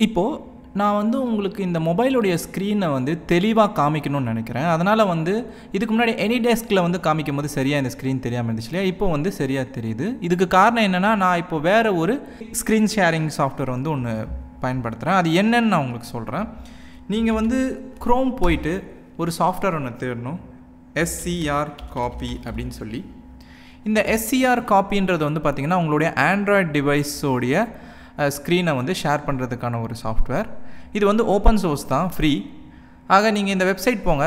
இப்போது நான் வந்து உங்களுக்கு இந்த மொபைலுடைய ஸ்க்ரீனை வந்து தெளிவாக காமிக்கணும்னு நினைக்கிறேன். அதனால் வந்து இதுக்கு முன்னாடி AnyDeskல வந்து காமிக்கும் போது சரியாக இந்த ஸ்க்ரீன் தெரியாமல் இருந்துச்சு இல்லையா, இப்போ வந்து சரியாக தெரியுது. இதுக்கு காரணம் என்னென்னா, நான் இப்போ வேறு ஒரு ஸ்க்ரீன் ஷேரிங் சாஃப்ட்வேர் வந்து ஒன்று பயன்படுத்துகிறேன். அது என்னன்னு நான் உங்களுக்கு சொல்கிறேன். நீங்கள் வந்து க்ரோம் போயிட்டு ஒரு சாஃப்ட்வேர் ஒன்று தேடணும், SCR காப்பி அப்படின்னு சொல்லி. இந்த SCR காப்பின்றது வந்து பார்த்திங்கன்னா உங்களுடைய ஆண்ட்ராய்ட் டிவைஸோடைய ஸ்க்ரீனை வந்து ஷேர் பண்ணுறதுக்கான ஒரு சாஃப்ட்வேர். இது வந்து ஓப்பன் சோர்ஸ் தான், ஃப்ரீ. ஆக நீங்கள் இந்த வெப்சைட் போங்க,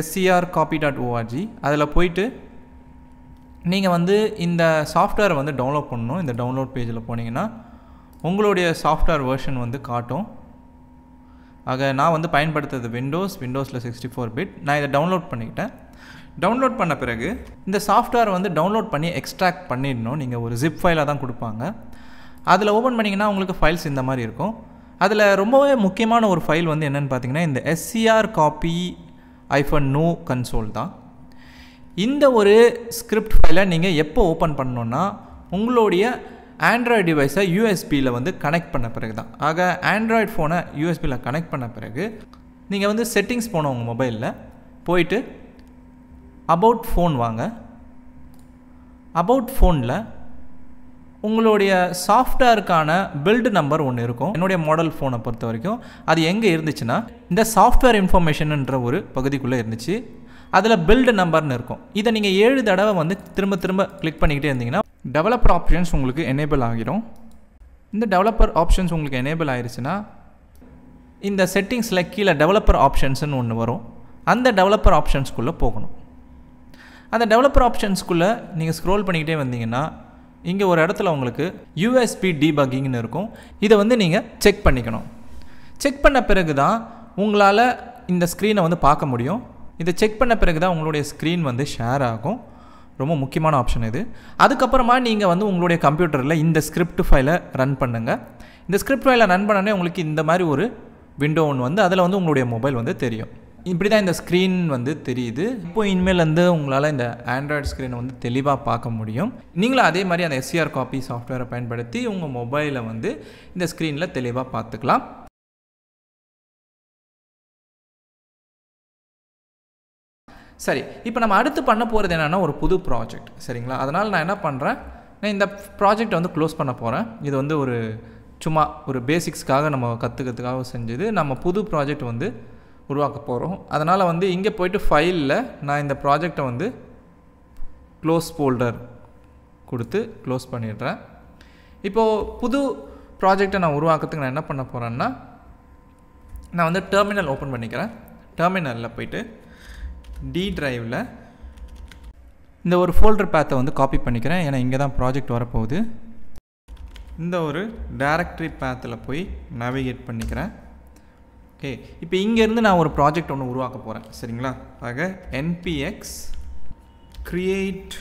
scrcopy.org. அதில் போயிட்டு நீங்கள் வந்து இந்த சாஃப்ட்வேரை வந்து டவுன்லோட் பண்ணணும். இந்த டவுன்லோட் பேஜில் போனீங்கன்னா உங்களுடைய சாஃப்ட்வேர் வெர்ஷன் வந்து காட்டும். ஆக நான் வந்து பயன்படுத்துறது விண்டோஸில் 64 பிட். நான் இதை டவுன்லோட் பண்ணிக்கிட்டேன். டவுன்லோட் பண்ண பிறகு இந்த சாஃப்ட்வேர் வந்து டவுன்லோட் பண்ணி எக்ஸ்ட்ராக்ட் பண்ணிடணும். நீங்கள் ஒரு ஜிப் ஃபைலாக தான் கொடுப்பாங்க. அதில் ஓப்பன் பண்ணிங்கன்னா உங்களுக்கு ஃபைல்ஸ் இந்த மாதிரி இருக்கும். அதில் ரொம்பவே முக்கியமான ஒரு ஃபைல் வந்து என்னென்னு பார்த்தீங்கன்னா இந்த SCR காப்பி -no கன்சோல் தான். இந்த ஒரு ஸ்கிரிப்ட் ஃபைலை நீங்கள் எப்போ ஓப்பன் பண்ணணுன்னா உங்களுடைய ஆண்ட்ராய்டு டிவைஸை யூஎஸ்பியில் வந்து கனெக்ட் பண்ண பிறகு தான். ஆக ஆண்ட்ராய்டு ஃபோனை யூஎஸ்பியில் கனெக்ட் பண்ண பிறகு நீங்கள் வந்து செட்டிங்ஸ் போன உங்கள் மொபைலில் போயிட்டு அபவுட் ஃபோன் வாங்க. அபவுட் ஃபோனில் உங்களுடைய சாஃப்ட்வேருக்கான பில்டு நம்பர் ஒன்று இருக்கும். என்னுடைய மாடல் ஃபோனை பொறுத்த வரைக்கும் அது எங்கே இருந்துச்சுன்னா இந்த சாஃப்ட்வேர் இன்ஃபர்மேஷன்ன்ற ஒரு பகுதிக்குள்ளே இருந்துச்சு. அதில் பில்டு நம்பர்னு இருக்கும். இதை நீங்கள் 7 தடவை வந்து திரும்ப திரும்ப கிளிக் பண்ணிக்கிட்டே இருந்தீங்கன்னா டெவலப்பர் ஆப்ஷன்ஸ் உங்களுக்கு எனேபிள் ஆகிடும். இந்த டெவலப்பர் ஆப்ஷன்ஸ் உங்களுக்கு எனேபிள் ஆகிடுச்சுன்னா இந்த செட்டிங்ஸில் கீழே டெவலப்பர் ஆப்ஷன்ஸ்னு ஒன்று வரும். அந்த டெவலப்பர் ஆப்ஷன்ஸ்குள்ளே போகணும். அந்த டெவலப்பர் ஆப்ஷன்ஸ்குள்ளே நீங்கள் ஸ்க்ரோல் பண்ணிக்கிட்டே வந்தீங்கன்னா இங்கே ஒரு இடத்துல உங்களுக்கு USB டீபக்கிங்னு இருக்கும். இதை வந்து நீங்கள் செக் பண்ணிக்கணும். செக் பண்ண பிறகு தான் உங்களால் இந்த ஸ்க்ரீனை வந்து பார்க்க முடியும். இதை செக் பண்ண பிறகு தான் உங்களுடைய ஸ்க்ரீன் வந்து ஷேர் ஆகும். ரொம்ப முக்கியமான ஆப்ஷன் இது. அதுக்கப்புறமா நீங்கள் வந்து உங்களுடைய கம்ப்யூட்டரில் இந்த ஸ்கிரிப்ட் ஃபைலை ரன் பண்ணுங்கள். இந்த ஸ்கிரிப்ட் ஃபைலை ரன் பண்ணோடனே உங்களுக்கு இந்த மாதிரி ஒரு விண்டோ ஒன்று வந்து அதில் வந்து உங்களுடைய மொபைல் வந்து தெரியும். இப்படி தான் இந்த ஸ்க்ரீன் வந்து தெரியுது. இப்போ இனிமேல் வந்து உங்களால் இந்த ஆண்ட்ராய்டு ஸ்க்ரீனை வந்து தெளிவாக பார்க்க முடியும். நீங்களும் அதே மாதிரி அந்த SCR காப்பி சாஃப்ட்வேரை பயன்படுத்தி உங்கள் மொபைலை வந்து இந்த ஸ்க்ரீனில் தெளிவாக பார்த்துக்கலாம். சரி, இப்போ நம்ம அடுத்து பண்ண போகிறது என்னென்னா ஒரு புது ப்ராஜெக்ட், சரிங்களா? அதனால் நான் என்ன பண்ணுறேன், நான் இந்த ப்ராஜெக்டை வந்து க்ளோஸ் பண்ண போகிறேன். இது வந்து ஒரு சும்மா ஒரு பேசிக்ஸ்க்காக நம்ம கற்றுக்கிறதுக்காக செஞ்சது. நம்ம புது ப்ராஜெக்ட் வந்து உருவாக்க போகிறோம். அதனால் வந்து இங்கே போய்ட்டு ஃபைலில் நான் இந்த ப்ராஜெக்டை வந்து க்ளோஸ் ஃபோல்டர் கொடுத்து க்ளோஸ் பண்ணிடுறேன். இப்போது புது ப்ராஜெக்டை நான் உருவாக்கிறதுக்கு நான் என்ன பண்ண போகிறேன்னா, நான் வந்து டெர்மினல் ஓப்பன் பண்ணிக்கிறேன். டெர்மினலில் போய்ட்டு D டிரைவில் இந்த ஒரு ஃபோல்டர் பேத்தை வந்து காப்பி பண்ணிக்கிறேன். ஏன்னா இங்கே தான் ப்ராஜெக்ட் வரப்போகுது. இந்த ஒரு டைரக்டரி பேத்தில் போய் நேவிகேட் பண்ணிக்கிறேன். ஓகே, இப்போ இங்கேருந்து நான் ஒரு ப்ராஜெக்ட் ஒன்று உருவாக்க போகிறேன், சரிங்களா? ஆக npx create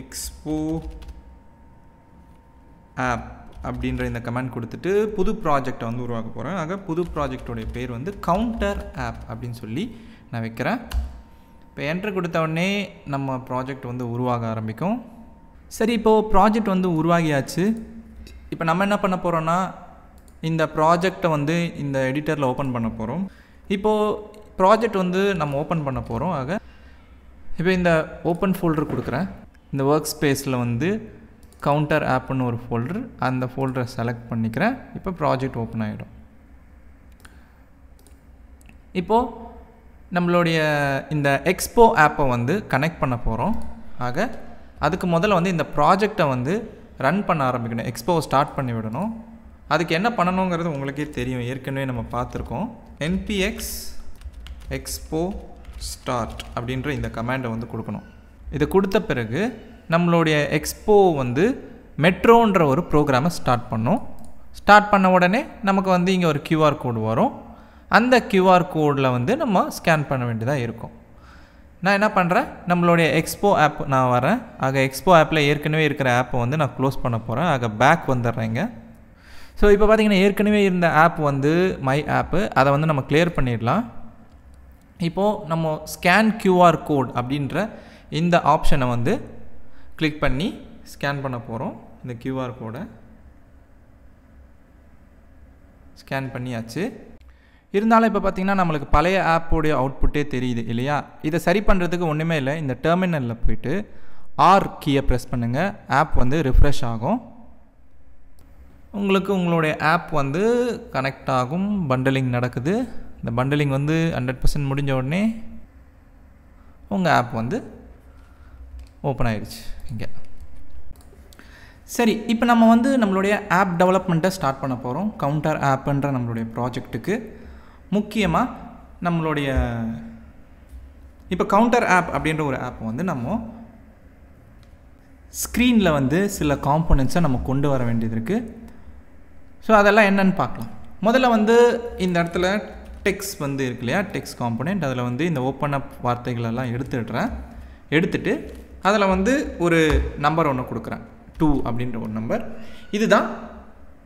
expo app அப்படின்ற இந்த கமெண்ட் கொடுத்துட்டு புது ப்ராஜெக்டை வந்து உருவாக்க போகிறேன். ஆக புது ப்ராஜெக்டோடைய பேர் வந்து கவுண்டர் ஆப் அப்படின்னு சொல்லி நான் வைக்கிறேன். இப்போ என்ட்ரு கொடுத்த உடனே நம்ம ப்ராஜெக்ட் வந்து உருவாக ஆரம்பிக்கும். சரி, இப்போது ப்ராஜெக்ட் வந்து உருவாகியாச்சு. இப்போ நம்ம என்ன பண்ண போகிறோன்னா இந்த ப்ராஜெக்டை வந்து இந்த எடிட்டரில் ஓப்பன் பண்ண போகிறோம். இப்போது ப்ராஜெக்ட் வந்து நம்ம ஓப்பன் பண்ண போகிறோம். ஆக இப்போ இந்த ஓப்பன் ஃபோல்டர் கொடுக்குறேன். இந்த ஒர்க் ஸ்பேஸில் வந்து கவுண்டர் ஆப்னு ஒரு ஃபோல்டர், அந்த ஃபோல்டரை செலக்ட் பண்ணிக்கிறேன். இப்போ ப்ராஜெக்ட் ஓப்பன் ஆகிடும். இப்போது நம்மளுடைய இந்த எக்ஸ்போ ஆப்பை வந்து கனெக்ட் பண்ண போகிறோம். ஆக அதுக்கு முதல்ல வந்து இந்த ப்ராஜெக்டை வந்து ரன் பண்ண ஆரம்பிக்கணும். எக்ஸ்போவை ஸ்டார்ட் பண்ணி விடணும். அதுக்கு என்ன பண்ணணுங்கிறது உங்களுக்கே தெரியும், ஏற்கனவே நம்ம பார்த்துருக்கோம். npx expo start அப்படின்ற இந்த கமாண்டை வந்து கொடுக்கணும். இதை கொடுத்த பிறகு நம்மளுடைய எக்ஸ்போ வந்து மெட்ரோன்ற ஒரு ப்ரோக்ராமை ஸ்டார்ட் பண்ணோம். ஸ்டார்ட் பண்ண உடனே நமக்கு வந்து இங்கே ஒரு QR கோடு வரும். அந்த QR கோடில் வந்து நம்ம ஸ்கேன் பண்ண வேண்டியதாக இருக்கும். நான் என்ன பண்ணுறேன், நம்மளுடைய எக்ஸ்போ ஆப் நான் வரேன். ஆக எக்ஸ்போ ஆப்பில் ஏற்கனவே இருக்கிற ஆப்பை வந்து நான் க்ளோஸ் பண்ண போகிறேன். ஆக பேக் வந்துடுறேங்க. ஸோ இப்போ பார்த்திங்கன்னா ஏற்கனவே இருந்த ஆப் வந்து மை ஆப்பு, அதை வந்து நம்ம கிளியர் பண்ணிடலாம். இப்போது நம்ம ஸ்கேன் QR கோட் அப்படின்ற இந்த ஆப்ஷனை வந்து கிளிக் பண்ணி ஸ்கேன் பண்ண போகிறோம் இந்த QR கோடை. ஸ்கேன் பண்ணியாச்சு. இருந்தாலும் இப்போ பார்த்தீங்கன்னா நம்மளுக்கு பழைய ஆப்போடைய அவுட்புட்டே தெரியுது இல்லையா? இதை சரி பண்ணுறதுக்கு ஒன்றுமே இல்லை. இந்த டெர்மினலில் போயிட்டு ஆர் கீயை ப்ரெஸ் பண்ணுங்கள். ஆப் வந்து ரிஃப்ரெஷ் ஆகும். உங்களுக்கு உங்களுடைய ஆப் வந்து கனெக்ட் ஆகும். பண்டலிங் நடக்குது. இந்த பண்டலிங் வந்து 100% முடிஞ்ச உடனே உங்கள் ஆப் வந்து ஓப்பன் ஆயிடுச்சு இங்கே. சரி, இப்போ நம்ம வந்து நம்மளுடைய ஆப் டெவலப்மெண்ட்டை ஸ்டார்ட் பண்ண போகிறோம். கவுண்டர் ஆப்புன்ற நம்மளுடைய ப்ராஜெக்ட்டுக்கு முக்கியமாக நம்மளுடைய இப்போ கவுண்டர் ஆப் அப்படின்ற ஒரு ஆப் வந்து நம்ம ஸ்க்ரீனில் வந்து சில காம்போனன்ட்ஸை நம்ம கொண்டு வர வேண்டியது இருக்குது. ஸோ அதெல்லாம் என்னென்னு பார்க்கலாம். முதல்ல வந்து இந்த இடத்துல டெக்ஸ்ட் வந்து இருக்கு இல்லையா, டெக்ஸ்ட் காம்போனெண்ட். அதில் வந்து இந்த ஓப்பன் அப் வார்த்தைகளெல்லாம் எடுத்துட்டு அதில் வந்து ஒரு நம்பர் ஒன்று கொடுக்குறேன், 2 அப்படின்ற ஒரு நம்பர். இதுதான்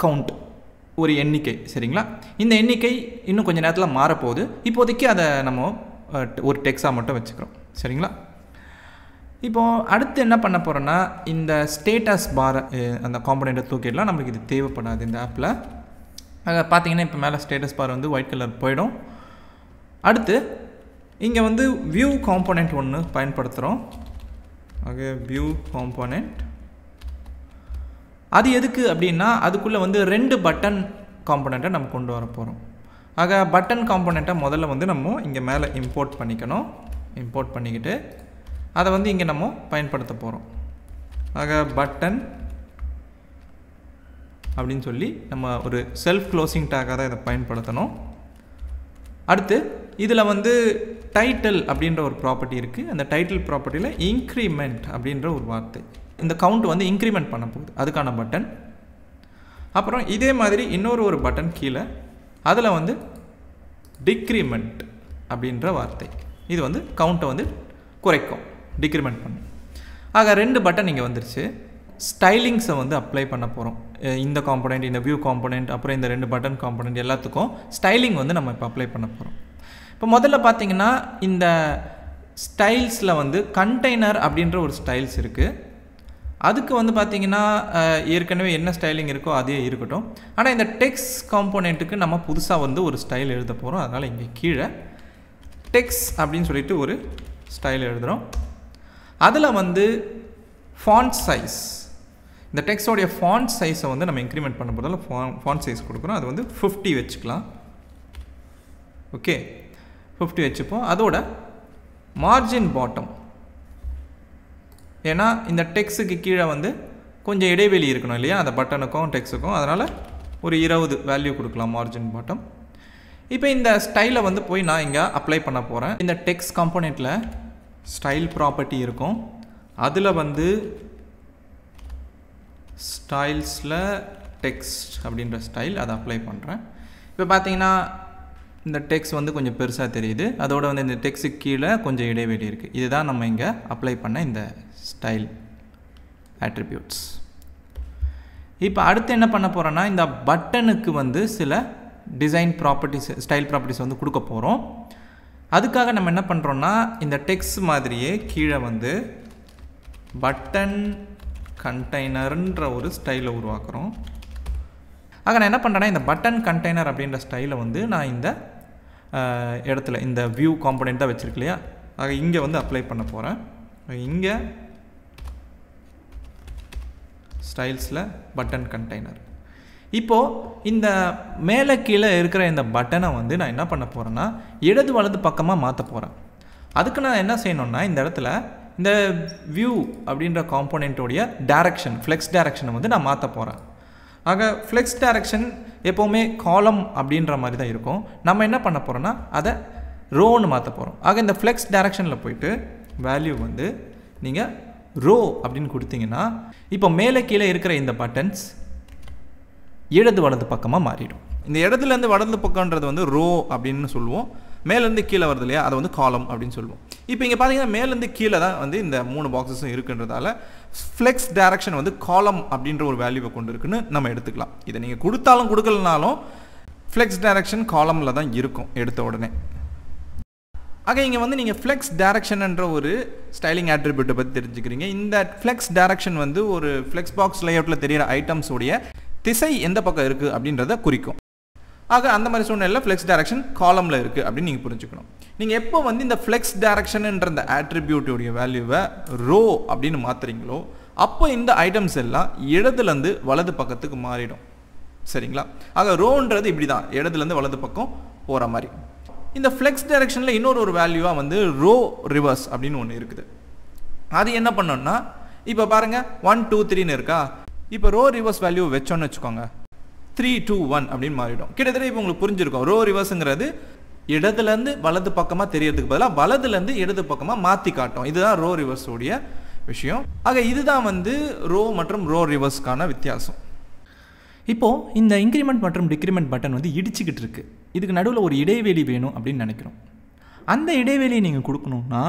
கவுண்ட், ஒரு எண்ணிக்கை. சரிங்களா? இந்த எண்ணிக்கை இன்னும் கொஞ்சம் நேரத்தில் மாறப்போகுது. இப்போதைக்கு அதை நம்ம ஒரு டெக்ஸ்டாக மட்டும் வச்சுக்கிறோம். சரிங்களா? இப்போது அடுத்து என்ன பண்ண போகிறோன்னா, இந்த ஸ்டேட்டஸ் பார் அந்த காம்போனெண்ட்டை தூக்கிடலாம். நம்மளுக்கு இது தேவைப்படாது இந்த ஆப்பில். அதை பார்த்தீங்கன்னா இப்போ மேலே ஸ்டேட்டஸ் பார் வந்து ஒயிட் கலர் போயிடும். அடுத்து இங்கே வந்து வியூ காம்போனெண்ட் ஒன்று பயன்படுத்துகிறோம். ஆக வியூ காம்போனெண்ட் அது எதுக்கு அப்படின்னா, அதுக்குள்ளே வந்து 2 பட்டன் காம்போனெண்ட்டை நம்ம கொண்டு வர போகிறோம். ஆக பட்டன் காம்போனெண்ட்டை முதல்ல வந்து நம்ம இங்கே மேலே இம்போர்ட் பண்ணிக்கணும். இம்போர்ட் பண்ணிக்கிட்டு அதை வந்து இங்கே நம்ம பயன்படுத்த போகிறோம். ஆக பட்டன் அப்படின்னு சொல்லி நம்ம ஒரு செல்ஃப் க்ளோசிங் டேக்காக தான் இதை பயன்படுத்தணும். அடுத்து இதில் வந்து டைட்டில் அப்படின்ற ஒரு ப்ராப்பர்ட்டி இருக்குது. அந்த டைட்டில் ப்ராப்பர்ட்டியில் இன்க்ரிமெண்ட் அப்படின்ற ஒரு வார்த்தை, இந்த கவுண்ட் வந்து இன்க்ரிமெண்ட் பண்ண போகுது, அதுக்கான பட்டன். அப்புறம் இதே மாதிரி இன்னொரு பட்டன் கீழே, அதில் வந்து டிக்ரிமெண்ட் அப்படின்ற வார்த்தை, இது வந்து கவுண்ட்டை வந்து குறைக்கும், டிக்ரிமெண்ட் பண்ணும். ஆக 2 பட்டன் இங்கே வந்துருச்சு. ஸ்டைலிங்ஸை வந்து அப்ளை பண்ண போகிறோம். இந்த காம்போனெண்ட், இந்த வியூ காம்போனெண்ட், அப்புறம் இந்த 2 பட்டன் காம்போனெண்ட் எல்லாத்துக்கும் ஸ்டைலிங் வந்து நம்ம இப்போ அப்ளை பண்ண போகிறோம். இப்போ முதல்ல பார்த்தீங்கன்னா இந்த ஸ்டைல்ஸில் வந்து கண்டெய்னர் அப்படின்ற ஒரு ஸ்டைல்ஸ் இருக்குது. அதுக்கு வந்து பார்த்திங்கன்னா ஏற்கனவே என்ன ஸ்டைலிங் இருக்கோ அதே இருக்கட்டும். ஆனால் இந்த டெக்ஸ்ட் காம்போனெண்ட்டுக்கு நம்ம புதுசாக வந்து ஒரு ஸ்டைல் எழுத போகிறோம். அதனால் இங்கே கீழே டெக்ஸ்ட் அப்படின்னு சொல்லிட்டு ஒரு ஸ்டைல் எழுதுகிறோம். அதில் வந்து ஃபாண்ட் சைஸ், இந்த டெக்ஸ்டோடைய ஃபாண்ட் சைஸை வந்து நம்ம இன்க்ரிமெண்ட் பண்ண போகிறதால ஃபாண்ட் சைஸ் கொடுக்குறோம். அது வந்து 50 வச்சுக்கலாம். ஓகே, 50 வச்சுப்போம். அதோட மார்ஜின் பாட்டம், ஏன்னா இந்த டெக்ஸ்ட்டுக்கு கீழே வந்து கொஞ்சம் இடைவெளி இருக்கணும் இல்லையா, அந்த பட்டனுக்கும் டெக்ஸ்ட்டுக்கும். அதனால் ஒரு 20 வேல்யூ கொடுக்கலாம் மார்ஜின் பாட்டம். இப்போ இந்த ஸ்டைலை வந்து போய் நான் இங்கே அப்ளை பண்ண போகிறேன். இந்த டெக்ஸ்ட் காம்போனெண்ட்டில் ஸ்டைல் ப்ராப்பர்ட்டி இருக்கும். அதில் வந்து ஸ்டைல்ஸில் டெக்ஸ்ட் அப்படின்ற ஸ்டைல் அதை அப்ளை பண்ணுறேன். இப்போ பார்த்தீங்கன்னா இந்த டெக்ஸ்ட் வந்து கொஞ்சம் பெருசாக தெரியுது. அதோட வந்து இந்த டெக்ஸ்ட்டுக்கு கீழே கொஞ்சம் இடைவெளி இருக்குது. இதுதான் நம்ம இங்கே அப்ளை பண்ண இந்த ஸ்டைல் ஆட்ரிபியூட்ஸ். இப்போ அடுத்து என்ன பண்ண போகிறோன்னா, இந்த பட்டனுக்கு வந்து சில டிசைன் ப்ராப்பர்ட்டிஸ், ஸ்டைல் ப்ராப்பர்ட்டிஸ் வந்து கொடுக்க போகிறோம். அதுக்காக நம்ம என்ன பண்ணுறோன்னா, இந்த டெக்ஸ்ட் மாதிரியே கீழே வந்து பட்டன் கண்டெய்னர்ன்ற ஒரு ஸ்டைலை உருவாக்குறோம். ஆக நான் என்ன பண்ணுறேன்னா, இந்த பட்டன் கண்டெய்னர் அப்படின்ற ஸ்டைலை வந்து நான் இந்த இடத்துல இந்த வியூ காம்போனெண்ட் தான் வச்சுருக்கு இல்லையா, ஆக இங்கே வந்து அப்ளை பண்ண போகிறேன். இங்கே ஸ்டைல்ஸில் பட்டன் கண்டெய்னர். இப்போது இந்த மேலே கீழே இருக்கிற இந்த பட்டனை வந்து நான் என்ன பண்ண போகிறேன்னா, இடது வலது பக்கமாக மாற்ற போகிறேன். அதுக்கு நான் என்ன செய்யணுன்னா, இந்த இடத்துல இந்த வியூ அப்படின்ற காம்போனெண்ட்டோடைய டைரக்ஷன், ஃப்ளெக்ஸ் டைரக்ஷனை வந்து நான் மாற்ற போகிறேன். ஆக ஃப்ளெக்ஸ் டைரக்ஷன் எப்போவுமே காலம் அப்படின்ற மாதிரி தான் இருக்கும். நம்ம என்ன பண்ண போகிறோன்னா, அதை ரோன்னு மாற்ற போகிறோம். ஆக இந்த ஃப்ளெக்ஸ் டைரக்ஷனில் போயிட்டு வேல்யூ வந்து நீங்கள் ரோ அப்படின்னு கொடுத்தீங்கன்னா, இப்போ மேலே கீழே இருக்கிற இந்த பட்டன்ஸ் இடது வலது பக்கமாக மாறிடும். இந்த இடத்துலேருந்து வலது பக்கம்ன்றது வந்து ரோ அப்படின்னு சொல்லுவோம். மேலேருந்து கீழே வருது இல்லையா, அதை வந்து காலம் அப்படின்னு சொல்லுவோம். இப்போ இங்கே பார்த்தீங்கன்னா மேலேருந்து கீழே தான் வந்து இந்த 3 பாக்ஸஸும் இருக்குன்றதால ஃப்ளெக்ஸ் டைரக்ஷன் வந்து காலம் அப்படின்ற ஒரு வேல்யூவை கொண்டு இருக்குன்னு நம்ம எடுத்துக்கலாம். இதை நீங்கள் கொடுத்தாலும் கொடுக்கலனாலும் ஃப்ளெக்ஸ் டைரக்ஷன் காலமில் தான் இருக்கும் எடுத்த உடனே. ஆக இங்கே வந்து நீங்கள் ஃப்ளெக்ஸ் டைரக்ஷன்ன்ற ஒரு ஸ்டைலிங் ஆட்ரிபியூட்டை பற்றி தெரிஞ்சுக்கிறீங்க. இந்த ஃப்ளெக்ஸ் டைரக்ஷன் வந்து ஒரு ஃப்ளெக்ஸ் பாக்ஸ் லேஅவுட்டில் தெரிகிற ஐட்டம்ஸோடைய திசை எந்த பக்கம் இருக்குது அப்படின்றத குறிக்கும். ஆக அந்த மாதிரி சூழ்நிலையில் ஃப்ளெக்ஸ் டைரக்ஷன் காலமில் இருக்குது அப்படின்னு நீங்கள் புரிஞ்சுக்கணும். நீங்கள் எப்போ வந்து இந்த ஃப்ளெக்ஸ் டைரக்ஷன்ன்ற இந்த ஆட்ரிபியூட்டோடைய வேல்யூவை ரோ அப்படின்னு மாற்றுறீங்களோ அப்போ இந்த ஐட்டம்ஸ் எல்லாம் இடதுலேருந்து வலது பக்கத்துக்கு மாறிடும். சரிங்களா? ஆக ரோன்றது இப்படி தான் இடதுலேருந்து வலது பக்கம் போகிற மாதிரி. இந்த ஃப்ளெக்ஸ் டைரக்ஷனில் இன்னொரு வேல்யூவாக வந்து ரோ ரிவர்ஸ் அப்படின்னு ஒன்று இருக்குது. அது என்ன பண்ணோம்னா இப்போ பாருங்கள் 1 2 3ன்னு இருக்கா. இப்போ ரோ ரிவர்ஸ் வேல்யூ வச்சோன்னு வச்சுக்கோங்க 3 2 1 அப்படின்னு மாறிடும். கிட்டத்தட்ட இப்போ உங்களுக்கு புரிஞ்சிருக்கும் ரோ ரிவர்ஸுங்கிறது இடதுலேருந்து வலது பக்கமாக தெரியறதுக்கு பதிலாக வலதுலேருந்து இடது பக்கமாக மாற்றி காட்டும். இதுதான் ரோ ரிவர்ஸோடைய விஷயம். ஆக இதுதான் வந்து ரோ மற்றும் ரோ ரிவர்ஸ்க்கான வித்தியாசம். இப்போது இந்த இன்க்ரிமெண்ட் மற்றும் டிக்ரிமெண்ட் பட்டன் வந்து இடிச்சுக்கிட்டு இருக்கு. இதுக்கு நடுவில் ஒரு இடைவெளி வேணும் அப்படின்னு நினைக்கிறோம். அந்த இடைவெளியை நீங்கள் கொடுக்கணும்னா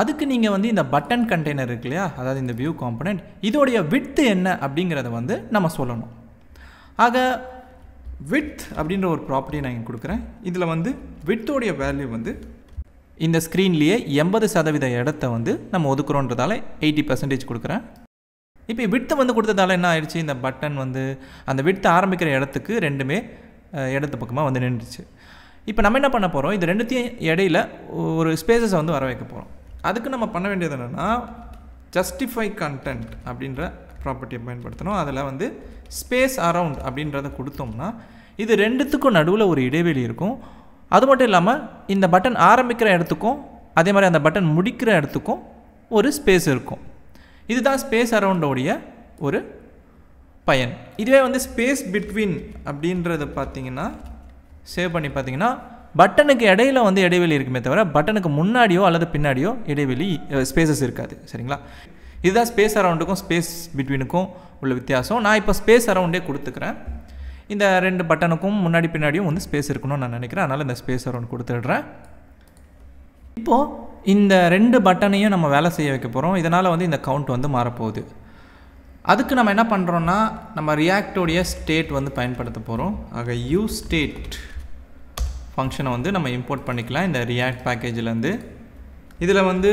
அதுக்கு நீங்கள் வந்து இந்த பட்டன் கண்டெய்னர் இருக்கு இல்லையா, அதாவது இந்த வியூ காம்பனண்ட், இதோடைய விட்த் என்ன அப்படிங்கிறத வந்து நம்ம சொல்லணும். ஆக விட்த் அப்படின்ற ஒரு ப்ராப்பர்ட்டியை நான் இங்கே கொடுக்குறேன். இதில் வந்து விட்த்தோடைய வேல்யூ வந்து இந்த ஸ்க்ரீன்லேயே 80% இடத்த வந்து நம்ம ஒதுக்குறோன்றதால 80% கொடுக்குறேன். இப்போ விட்த்தை வந்து கொடுத்ததால என்ன ஆயிடுச்சு, இந்த பட்டன் வந்து அந்த விட்த் ஆரம்பிக்கிற இடத்துக்கு ரெண்டுமே இடத்து பக்கமாக வந்து நின்றுச்சு. இப்போ நம்ம என்ன பண்ண போகிறோம், இது ரெண்டுத்தையும் இடையில ஒரு ஸ்பேசஸை வந்து வர வைக்க போகிறோம். அதுக்கு நம்ம பண்ண வேண்டியது என்னென்னா ஜஸ்டிஃபை கண்டென்ட் அப்படின்ற ப்ராப்பர்ட்டியை பயன்படுத்தணும். அதில் வந்து ஸ்பேஸ் அரவுண்ட் அப்படின்றத கொடுத்தோம்னா இது ரெண்டுத்துக்கும் நடுவில் ஒரு இடைவெளி இருக்கும். அது மட்டும் இல்லாமல் இந்த பட்டன் ஆரம்பிக்கிற இடத்துக்கும் அதே மாதிரி அந்த பட்டன் முடிக்கிற இடத்துக்கும் ஒரு ஸ்பேஸ் இருக்கும். இதுதான் ஸ்பேஸ் அரவுண்டோடைய ஒரு பயன். இதுவே வந்து ஸ்பேஸ் பிட்வீன் அப்படின்றது பார்த்தீங்கன்னா சேவ் பண்ணி பார்த்தீங்கன்னா பட்டனுக்கு இடையில வந்து இடைவெளி இருக்குமே தவிர பட்டனுக்கு முன்னாடியோ அல்லது பின்னாடியோ இடைவெளி ஸ்பேசஸ் இருக்காது. சரிங்களா? இதுதான் ஸ்பேஸ் அரவுண்டுக்கும் ஸ்பேஸ் பிட்வீனுக்கும் உள்ள வித்தியாசம். நான் இப்போ ஸ்பேஸ் அரவுண்டே கொடுத்துக்கிறேன். இந்த ரெண்டு பட்டனுக்கும் முன்னாடி பின்னாடியும் வந்து ஸ்பேஸ் இருக்கணும்னு நான் நினைக்கிறேன். அதனால் இந்த ஸ்பேஸ் அரவுண்ட் கொடுத்துடுறேன். இப்போது இந்த ரெண்டு பட்டனையும் நம்ம வேலை செய்ய வைக்க போகிறோம். இதனால் வந்து இந்த கவுண்ட் வந்து மாறப்போகுது. அதுக்கு நம்ம என்ன பண்ணுறோன்னா நம்ம ரியாக்டோடைய ஸ்டேட் வந்து பயன்படுத்த போகிறோம். ஆக யூஸ் ஸ்டேட் ஃபங்க்ஷனை வந்து நம்ம இம்போர்ட் பண்ணிக்கலாம் இந்த ரியாக்ட் பேக்கேஜிலேருந்து. இதில் வந்து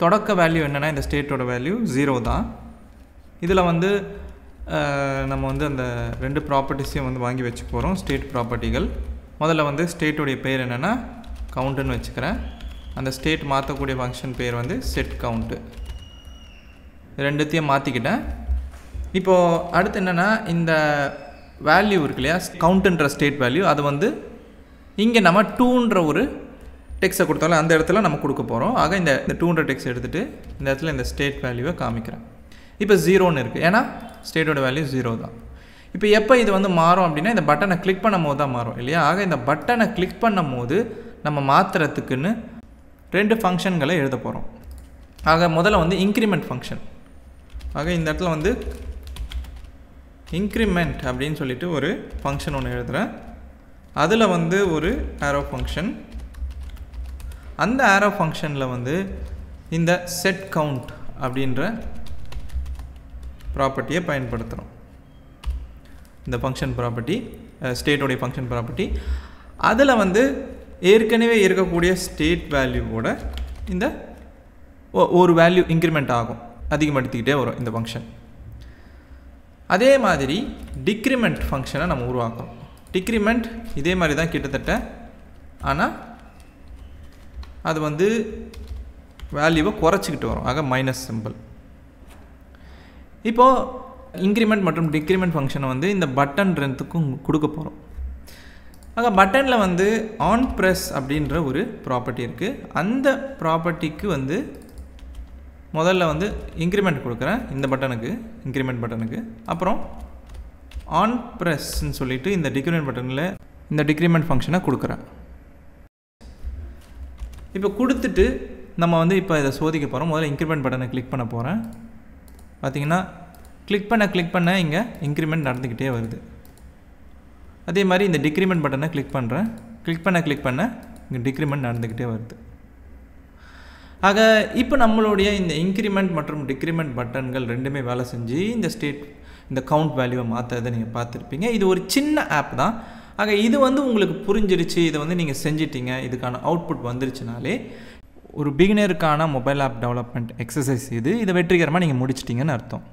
தொடக்க வேல்யூ என்னென்னா இந்த ஸ்டேட்டோட வேல்யூ 0 தான். இதில் வந்து நம்ம வந்து அந்த ரெண்டு ப்ராப்பர்ட்டிஸையும் வந்து வாங்கி வச்சு போகிறோம். ஸ்டேட் ப்ராப்பர்ட்டிகள் முதல்ல வந்து ஸ்டேட்டோடைய பேர் என்னென்னா கவுண்ட்டுன்னு வச்சுக்கிறேன். அந்த ஸ்டேட் மாற்றக்கூடிய ஃபங்க்ஷன் பேர் வந்து செட் கவுண்ட்டு. ரெண்டுத்தையும் மாற்றிக்கிட்டேன். இப்போது அடுத்து என்னென்னா இந்த வேல்யூ இருக்கு இல்லையா கவுண்ட்டுன்ற ஸ்டேட் வேல்யூ, அது வந்து இங்கே நம்ம 2ன்ற ஒரு டெக்ஸ்ட்டை கொடுத்தாலும் அந்த இடத்துல நம்ம கொடுக்க போகிறோம். ஆக இந்த 2ன்ற டெக்ஸ்ட் எடுத்துகிட்டு இந்த இடத்துல இந்த ஸ்டேட் வேல்யூவை காமிக்கிறேன். இப்போ 0ன்னு இருக்குது, ஏன்னா ஸ்டேட்டோட வேல்யூ 0 தான். இப்போ எப்போ இது வந்து மாறும் அப்படின்னா இந்த பட்டனை கிளிக் பண்ணும் போது தான் மாறும் இல்லையா. ஆக இந்த பட்டனை கிளிக் பண்ணும் போது நம்ம மாற்றுறதுக்குன்னு ரெண்டு ஃபங்க்ஷன்களை எழுத போகிறோம். ஆக முதல்ல வந்து இன்க்ரிமெண்ட் ஃபங்க்ஷன். ஆக இந்த இடத்துல வந்து இன்க்ரிமெண்ட் அப்படின்னு சொல்லிட்டு ஒரு ஃபங்க்ஷன் ஒன்று எழுதுகிறேன். அதில் வந்து ஒரு ஆரோ ஃபங்க்ஷன். அந்த ஆரோ ஃபங்க்ஷனில் வந்து இந்த செட் கவுண்ட் அப்படின்ற ப்ராப்பர்ட்டியை பயன்படுத்துகிறோம். இந்த ஃபங்க்ஷன் ப்ராப்பர்ட்டி ஸ்டேட்டோடைய ஃபங்க்ஷன் ப்ராப்பர்ட்டி. அதில் வந்து ஏற்கனவே இருக்கக்கூடிய ஸ்டேட் வேல்யூவோட இந்த ஒரு வேல்யூ இன்க்ரிமெண்ட் ஆகும், அதிகப்படுத்திக்கிட்டே வரும் இந்த ஃபங்க்ஷன். அதே மாதிரி டிக்ரிமெண்ட் ஃபங்க்ஷனை நம்ம உருவாக்குறோம். டிக்ரிமெண்ட் இதே மாதிரி தான் கிட்டத்தட்ட, ஆனால் அது வந்து வேல்யூவை குறைச்சிக்கிட்டு வரும். ஆக மைனஸ் சிம்பிள். இப்போது இன்க்ரிமெண்ட் மற்றும் டிக்ரிமெண்ட் ஃபங்க்ஷனை வந்து இந்த பட்டன் ரெண்டுக்கும் கொடுக்க போகிறோம். ஆக பட்டனில் வந்து ஆன் ப்ரெஸ் அப்படின்ற ஒரு ப்ராப்பர்ட்டி இருக்குது. அந்த ப்ராப்பர்ட்டிக்கு வந்து முதல்ல வந்து இன்க்ரிமெண்ட் கொடுக்குறேன் இந்த பட்டனுக்கு, இன்க்ரிமெண்ட் பட்டனுக்கு. அப்புறம் ஆன் ப்ரெஸ்ன்னு சொல்லிவிட்டு இந்த டிக்ரிமெண்ட் பட்டனில் இந்த டிக்ரிமெண்ட் ஃபங்க்ஷனை கொடுக்குறேன். இப்போ கொடுத்துட்டு நம்ம வந்து இப்போ இதை சோதிக்க போகிறோம். முதல்ல இன்க்ரிமெண்ட் பட்டனை கிளிக் பண்ண போகிறேன். பார்த்திங்கன்னா கிளிக் பண்ண இங்கே இன்க்ரிமெண்ட் நடந்துக்கிட்டே வருது. அதே மாதிரி இந்த டிக்ரிமெண்ட் பட்டனை கிளிக் பண்ணுறேன். கிளிக் பண்ண இங்கே டிக்ரிமெண்ட் நடந்துக்கிட்டே வருது. ஆக இப்போ நம்மளுடைய இந்த இன்க்ரிமெண்ட் மற்றும் டிக்ரிமெண்ட் பட்டன்கள் ரெண்டுமே வேலை செஞ்சு இந்த கவுண்ட் வேல்யூவை மாற்றுறதை நீங்கள் பார்த்துருப்பீங்க. இது ஒரு சின்ன ஆப் தான். ஆக இது வந்து உங்களுக்கு புரிஞ்சிருச்சு, இதை வந்து நீங்கள் செஞ்சிட்டீங்க, இதுக்கான அவுட்புட் வந்துருச்சுனாலே ஒரு பிகினருக்கான மொபைல் ஆப் டெவலப்மெண்ட் எக்ஸசைஸ் இது. இதை வெற்றிகரமாக நீங்கள் முடிச்சிட்டிங்கன்னு அர்த்தம்.